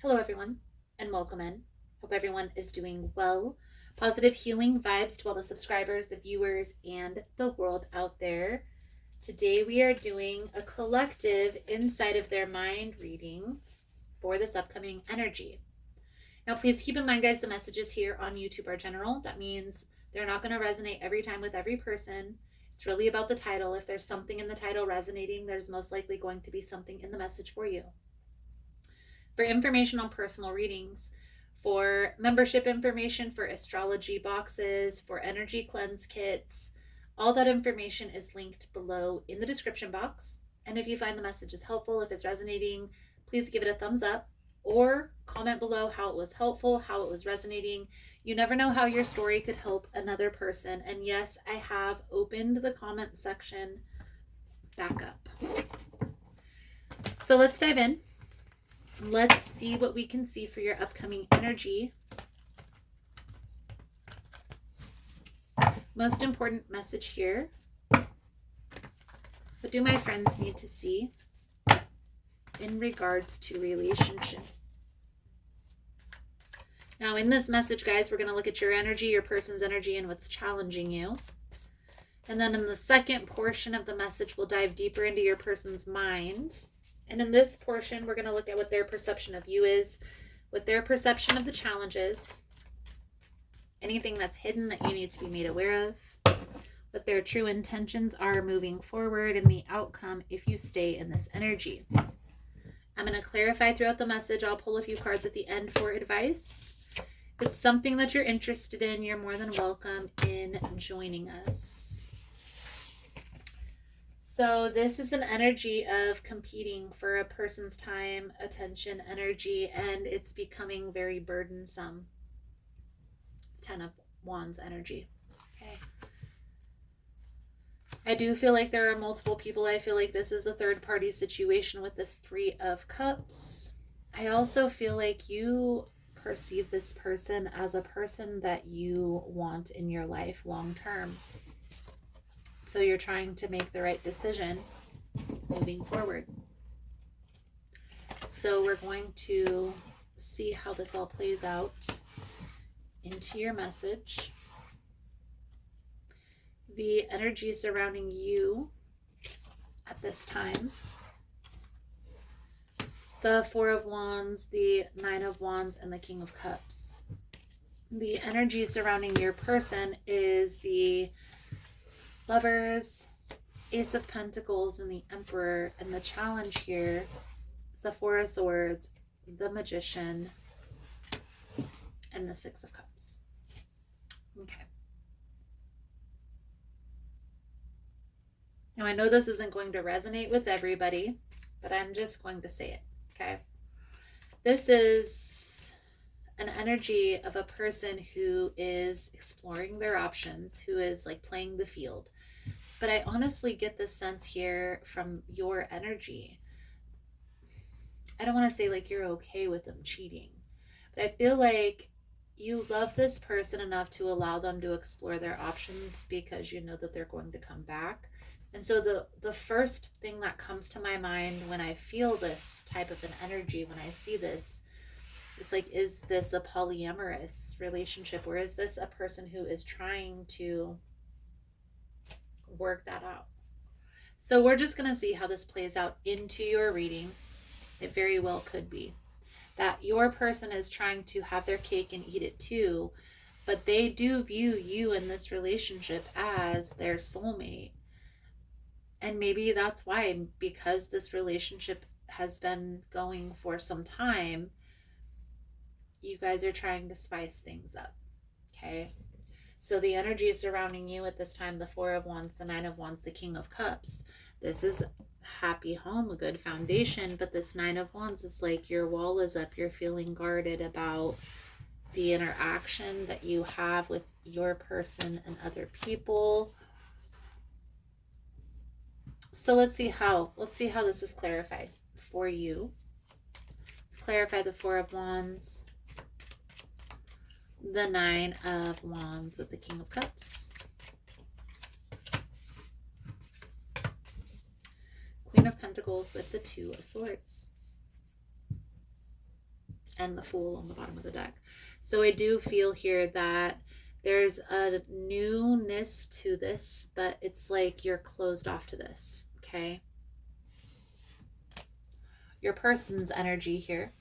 Hello, everyone, and welcome in. Hope everyone is doing well. Positive healing vibes to all the subscribers, the viewers, and the world out there. Today, we are doing a collective inside of their mind reading for this upcoming energy. Now, please keep in mind, guys, the messages here on YouTube are general. That means they're not going to resonate every time with every person. It's really about the title. If there's something in the title resonating, there's most likely going to be something in the message for you. For information on personal readings, for membership information, for astrology boxes, for energy cleanse kits, all that information is linked below in the description box. And if you find the messages helpful, if it's resonating, please give it a thumbs up or comment below how it was helpful, how it was resonating. You never know how your story could help another person. And yes, I have opened the comment section back up. So let's dive in. Let's see what we can see for your upcoming energy. Most important message here. What do my friends need to see in regards to relationship? Now, in this message, guys, we're going to look at your energy, your person's energy, and what's challenging you. And then in the second portion of the message, we'll dive deeper into your person's mind. And in this portion, we're going to look at what their perception of you is, what their perception of the challenges, anything that's hidden that you need to be made aware of, what their true intentions are moving forward, and the outcome if you stay in this energy. I'm going to clarify throughout the message. I'll pull a few cards at the end for advice. If it's something that you're interested in, you're more than welcome in joining us. So this is an energy of competing for a person's time, attention, energy, and it's becoming very burdensome. 10 of Wands energy. Okay. I do feel like there are multiple people. I feel like this is a third party situation with this 3 of Cups. I also feel like you perceive this person as a person that you want in your life long term. So you're trying to make the right decision moving forward. So we're going to see how this all plays out into your message. The energy surrounding you at this time. The 4 of Wands, the 9 of Wands, and the King of Cups. The energy surrounding your person is the Lovers, Ace of Pentacles, and the Emperor. And the challenge here is the 4 of Swords, the Magician, and the 6 of Cups. Okay. Now, I know this isn't going to resonate with everybody, but I'm just going to say it, okay? This is an energy of a person who is exploring their options, who is like playing the field. But I honestly get this sense here from your energy. I don't want to say like you're okay with them cheating, but I feel like you love this person enough to allow them to explore their options because you know that they're going to come back. And so the first thing that comes to my mind when I feel this type of an energy, when I see this, is like, is this a polyamorous relationship, or is this a person who is trying to work that out? So we're just going to see how this plays out into your reading. It very well could be that your person is trying to have their cake and eat it too, but they do view you in this relationship as their soulmate. And maybe that's why, because this relationship has been going for some time, you guys are trying to spice things up. Okay. So the energy surrounding you at this time, the 4 of Wands, the 9 of Wands, the King of Cups. This is happy home, a good foundation. But this 9 of Wands is like your wall is up. You're feeling guarded about the interaction that you have with your person and other people. So let's see how this is clarified for you. Let's clarify the 4 of Wands, the 9 of Wands with the King of Cups, Queen of Pentacles with the 2 of Swords, and the Fool on the bottom of the deck. So I do feel here that there's a newness to this, but it's like you're closed off to this, okay? Your person's energy here.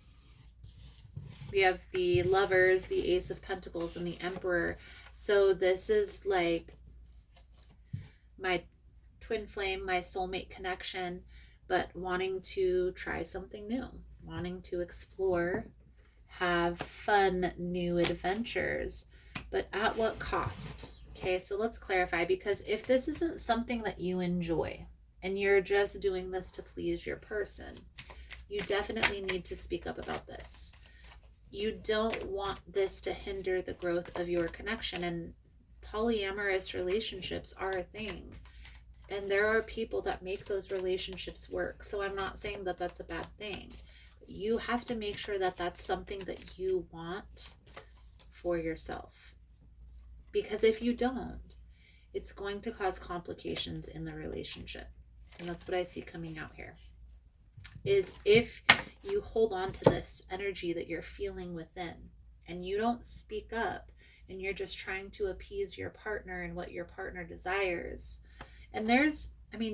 We have the Lovers, the Ace of Pentacles, and the Emperor. So this is like my twin flame, my soulmate connection, but wanting to try something new, wanting to explore, have fun, new adventures, but at what cost? Okay, so let's clarify, because if this isn't something that you enjoy and you're just doing this to please your person, you definitely need to speak up about this. You don't want this to hinder the growth of your connection, and polyamorous relationships are a thing. And there are people that make those relationships work. So I'm not saying that that's a bad thing. But you have to make sure that that's something that you want for yourself. Because if you don't, it's going to cause complications in the relationship. And that's what I see coming out here. Is if you hold on to this energy that you're feeling within and you don't speak up and you're just trying to appease your partner and what your partner desires. And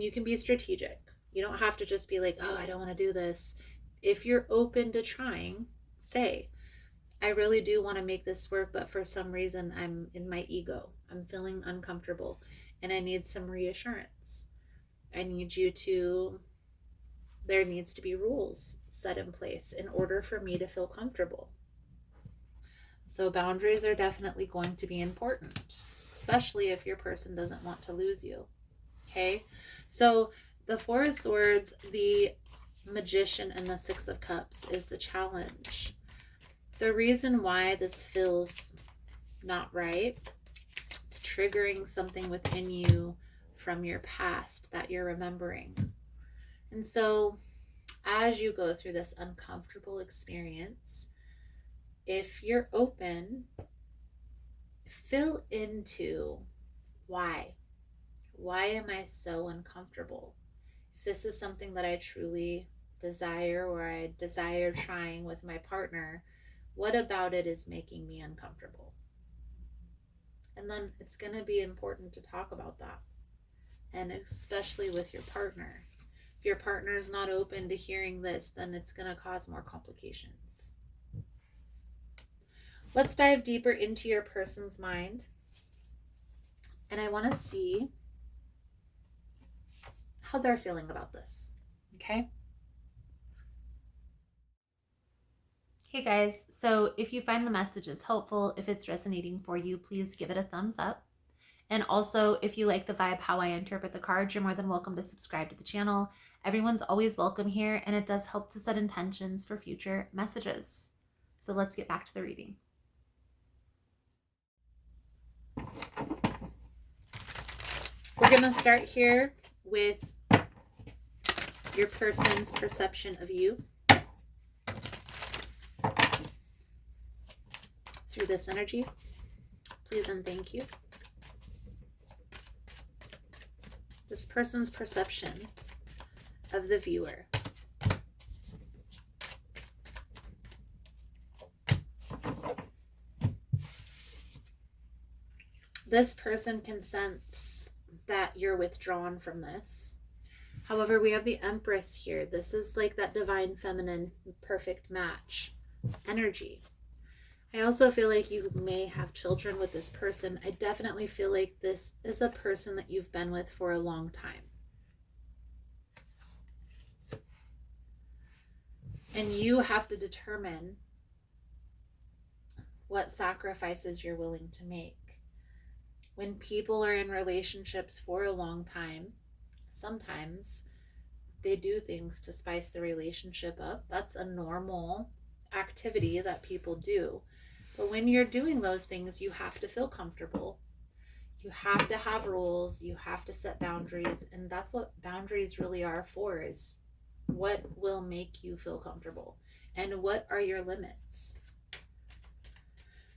you can be strategic. You don't have to just be like, oh, I don't want to do this. If you're open to trying, say, I really do want to make this work, but for some reason I'm in my ego. I'm feeling uncomfortable and I need some reassurance. There needs to be rules set in place in order for me to feel comfortable. So boundaries are definitely going to be important, especially if your person doesn't want to lose you. Okay, so the Four of Swords, the Magician, and the Six of Cups is the challenge. The reason why this feels not right, it's triggering something within you from your past that you're remembering. And so as you go through this uncomfortable experience, if you're open, fill into why. Why am I so uncomfortable? If this is something that I truly desire or I desire trying with my partner, what about it is making me uncomfortable? And then it's going to be important to talk about that. And especially with your partner. If your partner is not open to hearing this, then it's going to cause more complications. Let's dive deeper into your person's mind. And I want to see how they're feeling about this. Okay? Hey guys, so if you find the messages helpful, if it's resonating for you, please give it a thumbs up. And also, if you like the vibe, how I interpret the cards, you're more than welcome to subscribe to the channel. Everyone's always welcome here, and it does help to set intentions for future messages. So let's get back to the reading. We're going to start here with your person's perception of you through this energy. Please and thank you. This person's perception of the viewer. This person can sense that you're withdrawn from this. However, we have the Empress here. This is like that divine feminine perfect match energy. I also feel like you may have children with this person. I definitely feel like this is a person that you've been with for a long time. And you have to determine what sacrifices you're willing to make. When people are in relationships for a long time, sometimes they do things to spice the relationship up. That's a normal activity that people do. But when you're doing those things, you have to feel comfortable. You have to have rules. You have to set boundaries. And that's what boundaries really are for, is what will make you feel comfortable and what are your limits.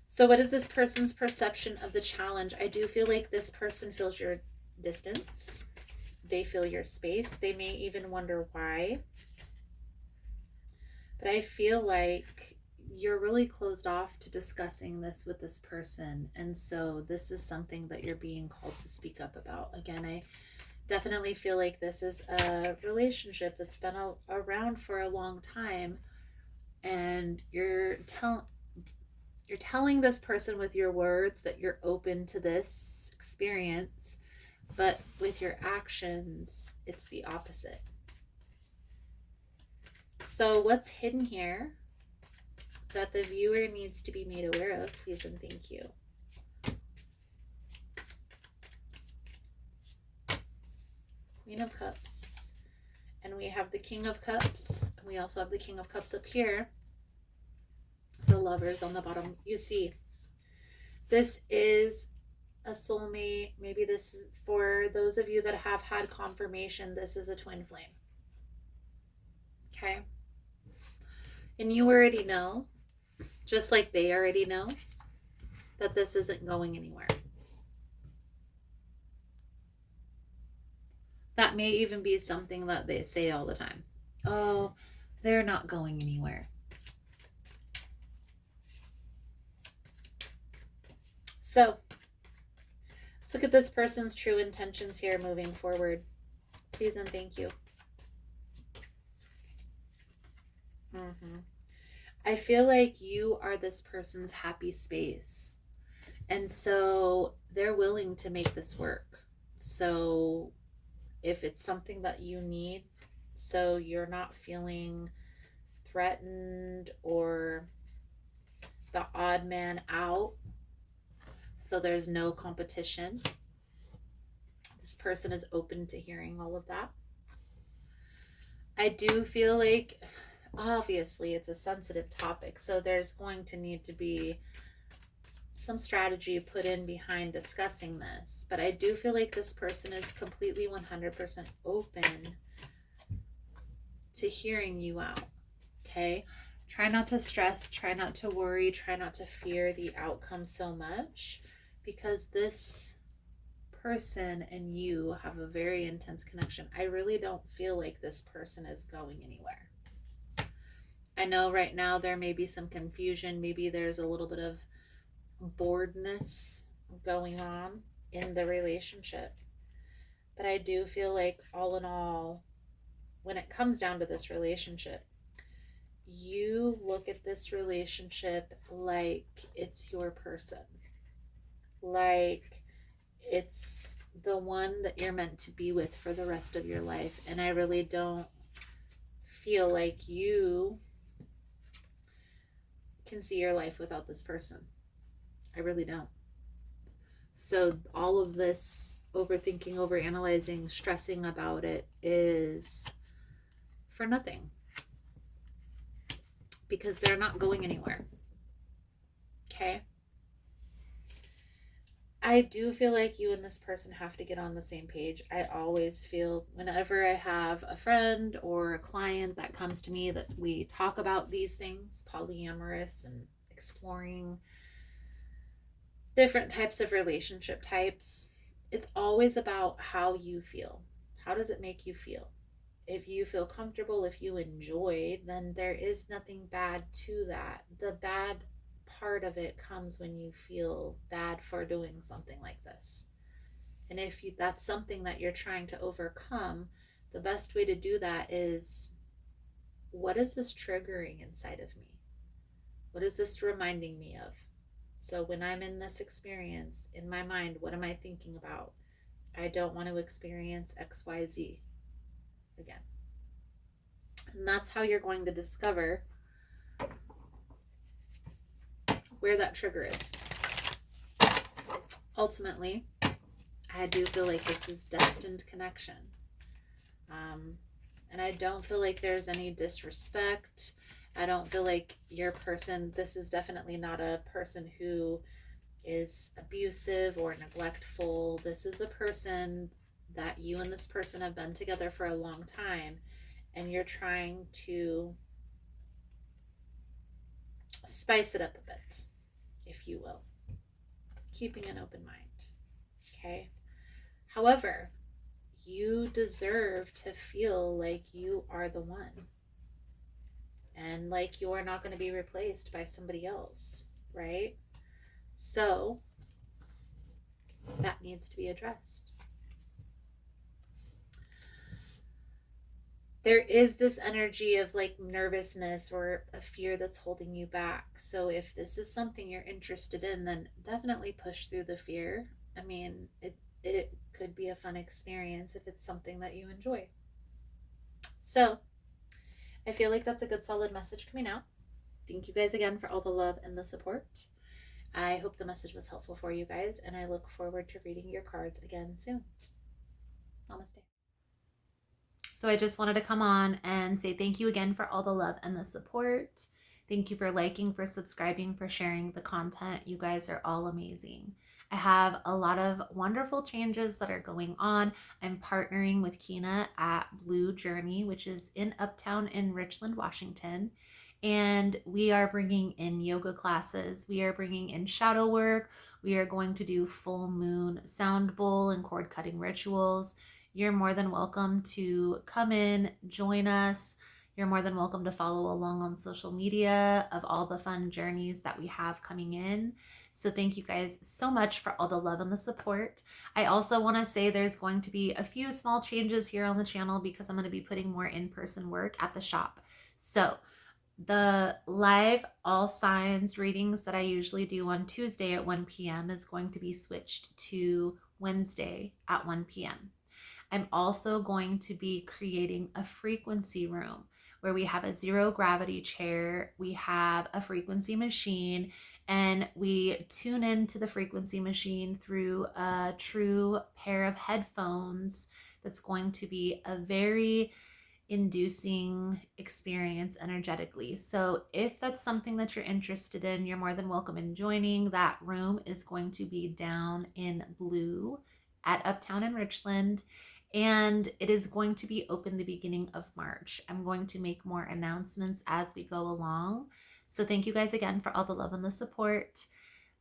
So what is this person's perception of the challenge? I do feel like this person feels your distance. They feel your space. They may even wonder why. But I feel like you're really closed off to discussing this with this person. And so this is something that you're being called to speak up about. Again, I definitely feel like this is a relationship that's been around for a long time, and you're telling this person with your words that you're open to this experience, but with your actions, it's the opposite. So what's hidden here that the viewer needs to be made aware of, please and thank you? Queen of Cups. And we have the King of Cups. And we also have the King of Cups up here. The Lovers on the bottom. You see, this is a soulmate. Maybe this is, for those of you that have had confirmation, this is a twin flame. Okay? And you already know, just like they already know, that this isn't going anywhere. That may even be something that they say all the time. Oh, they're not going anywhere. So, let's look at this person's true intentions here moving forward. Please and thank you. I feel like you are this person's happy space. And so they're willing to make this work. So if it's something that you need, so you're not feeling threatened or the odd man out, so there's no competition, this person is open to hearing all of that. I do feel like, obviously, it's a sensitive topic, so there's going to need to be some strategy put in behind discussing this. But I do feel like this person is completely 100% open to hearing you out. Okay? Try not to stress, try not to worry, try not to fear the outcome so much, because this person and you have a very intense connection. I really don't feel like this person is going anywhere. I know right now there may be some confusion. Maybe there's a little bit of boredness going on in the relationship. But I do feel like, all in all, when it comes down to this relationship, you look at this relationship like it's your person. Like it's the one that you're meant to be with for the rest of your life. And I really don't feel like you can see your life without this person. I really don't. So all of this overthinking, overanalyzing, stressing about it is for nothing, because they're not going anywhere. Okay? I do feel like you and this person have to get on the same page. I always feel, whenever I have a friend or a client that comes to me, that we talk about these things, polyamorous and exploring different types of relationship types, it's always about how you feel. How does it make you feel? If you feel comfortable, if you enjoy, then there is nothing bad to that. The bad part of it comes when you feel bad for doing something like this. And if that's something that you're trying to overcome, the best way to do that is, what is this triggering inside of me? What is this reminding me of? So when I'm in this experience, in my mind, what am I thinking about? I don't want to experience XYZ again. And that's how you're going to discover where that trigger is. Ultimately, I do feel like this is destined connection. And I don't feel like there's any disrespect. I don't feel like your person, this is definitely not a person who is abusive or neglectful. This is a person that you and this person have been together for a long time, and you're trying to spice it up a bit, if you will, keeping an open mind. Okay? However, you deserve to feel like you are the one. and like you're not going to be replaced by somebody else, right? So that needs to be addressed. There is this energy of like nervousness or a fear that's holding you back. So if this is something you're interested in, then definitely push through the fear. I mean, it could be a fun experience if it's something that you enjoy. So I feel like that's a good solid message coming out. Thank you guys again for all the love and the support. I hope the message was helpful for you guys, and I look forward to reading your cards again soon. Namaste. So I just wanted to come on and say thank you again for all the love and the support. Thank you for liking, for subscribing, for sharing the content. You guys are all amazing. I have a lot of wonderful changes that are going on. I'm partnering with Kina at Blue Journey, which is in Uptown in Richland, Washington. And we are bringing in yoga classes. We are bringing in shadow work. We are going to do full moon sound bowl and cord cutting rituals. You're more than welcome to come in, join us. You're more than welcome to follow along on social media of all the fun journeys that we have coming in. So thank you guys so much for all the love and the support. I also want to say there's going to be a few small changes here on the channel because I'm going to be putting more in-person work at the shop. So the live all signs readings that I usually do on Tuesday at 1 p.m. is going to be switched to Wednesday at 1 p.m. I'm also going to be creating a frequency room where we have a zero gravity chair, we have a frequency machine, and we tune into the frequency machine through a true pair of headphones that's going to be a very inducing experience energetically. So if that's something that you're interested in, you're more than welcome in joining. That room is going to be down in Blue at Uptown in Richland, and it is going to be open the beginning of March. I'm going to make more announcements as we go along. So thank you guys again for all the love and the support,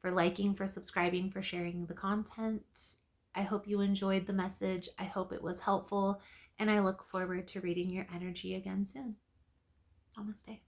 for liking, for subscribing, for sharing the content. I hope you enjoyed the message. I hope it was helpful, and I look forward to reading your energy again soon. Namaste.